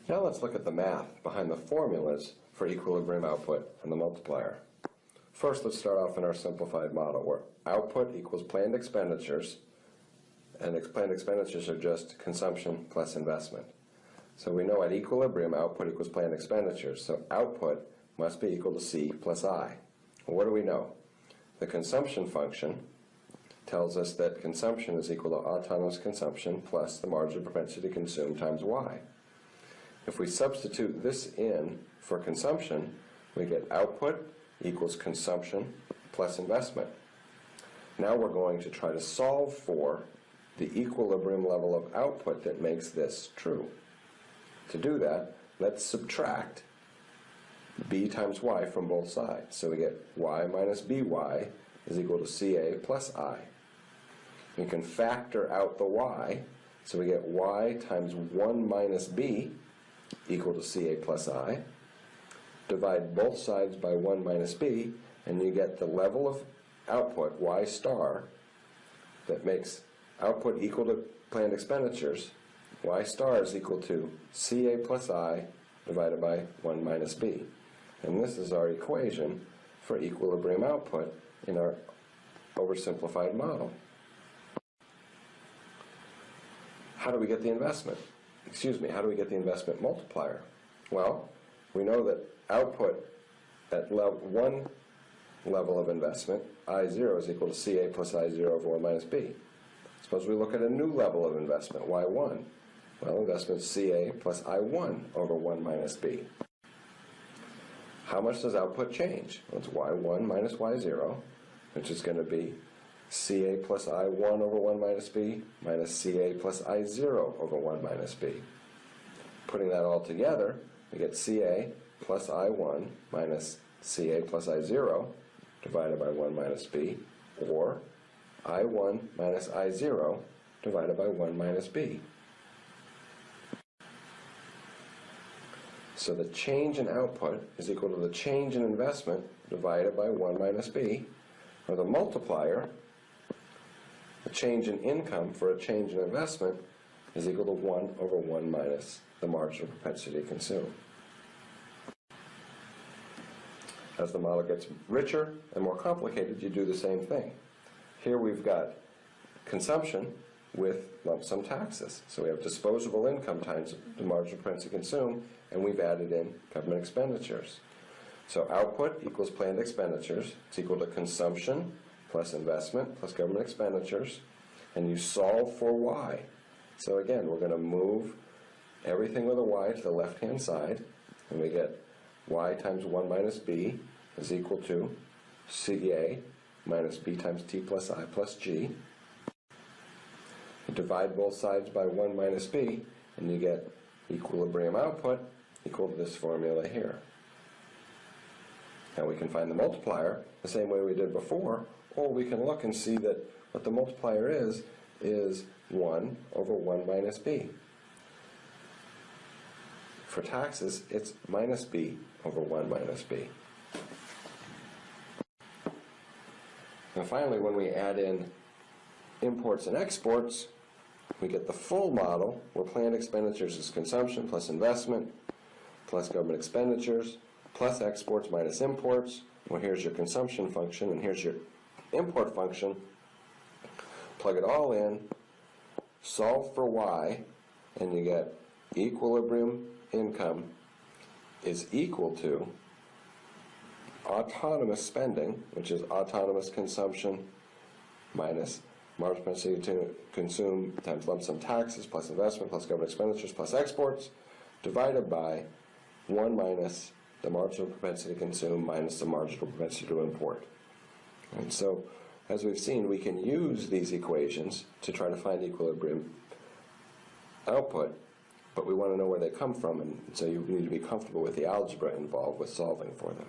Now let's look at the math behind the formulas for equilibrium output and the multiplier. First, let's start off in our simplified model where output equals planned expenditures, and planned expenditures are just consumption plus investment. So we know at equilibrium output equals planned expenditures, so output must be equal to C plus I. Well, what do we know? The consumption function tells us that consumption is equal to autonomous consumption plus the margin of propensity to consume times Y. If we substitute this in for consumption, we get output equals consumption plus investment. Now we're going to try to solve for the equilibrium level of output that makes this true. To do that, let's subtract B times Y from both sides. So we get Y minus BY is equal to CA plus I. We can factor out the Y, so we get Y times 1 minus B equal to CA plus I. Divide both sides by 1 minus B, and you get the level of output, Y star, that makes output equal to planned expenditures. Y star is equal to CA plus I divided by 1 minus B. And this is our equation for equilibrium output in our oversimplified model. How do we get the investment? How do we get the investment multiplier? Well, we know that output at one level of investment, I0, is equal to CA plus I0 over 1 minus B. Suppose we look at a new level of investment, Y1. Well, investment is CA plus I1 over 1 minus B. How much does output change? Well, it's Y1 minus Y0, which is going to be CA plus I1 over 1 minus B minus CA plus I0 over 1 minus B. Putting that all together, we get CA plus I1 minus CA plus I0 divided by 1 minus B, or I1 minus I0 divided by 1 minus B. So the change in output is equal to the change in investment divided by 1 minus B, or the multiplier, the change in income for a change in investment, is equal to 1 over 1 minus the margin of propensity to consume. As the model gets richer and more complicated, you do the same thing. Here we've got consumption with lump sum taxes. So we have disposable income times the margin of propensity to consume, and we've added in government expenditures. So output equals planned expenditures. It's equal to consumption plus investment plus government expenditures, and you solve for Y. So again, we're going to move everything with a Y to the left-hand side, and we get Y times 1 minus B is equal to CA minus B times T plus I plus G. You divide both sides by 1 minus B, and you get equilibrium output equal to this formula here. Now we can find the multiplier the same way we did before, or we can look and see that what the multiplier is 1 over 1 minus B. For taxes, it's minus B over 1 minus B. And finally, when we add in imports and exports, we get the full model where planned expenditures is consumption plus investment plus government expenditures plus exports minus imports. Well, here's your consumption function and here's your import function. Plug it all in, solve for Y, and you get equilibrium income is equal to autonomous spending, which is autonomous consumption minus margin of propensity to consume times lump sum taxes plus investment plus government expenditures plus exports, divided by 1 minus the marginal propensity to consume minus the marginal propensity to import. And so, as we've seen, we can use these equations to try to find equilibrium output, but we want to know where they come from, and so you need to be comfortable with the algebra involved with solving for them.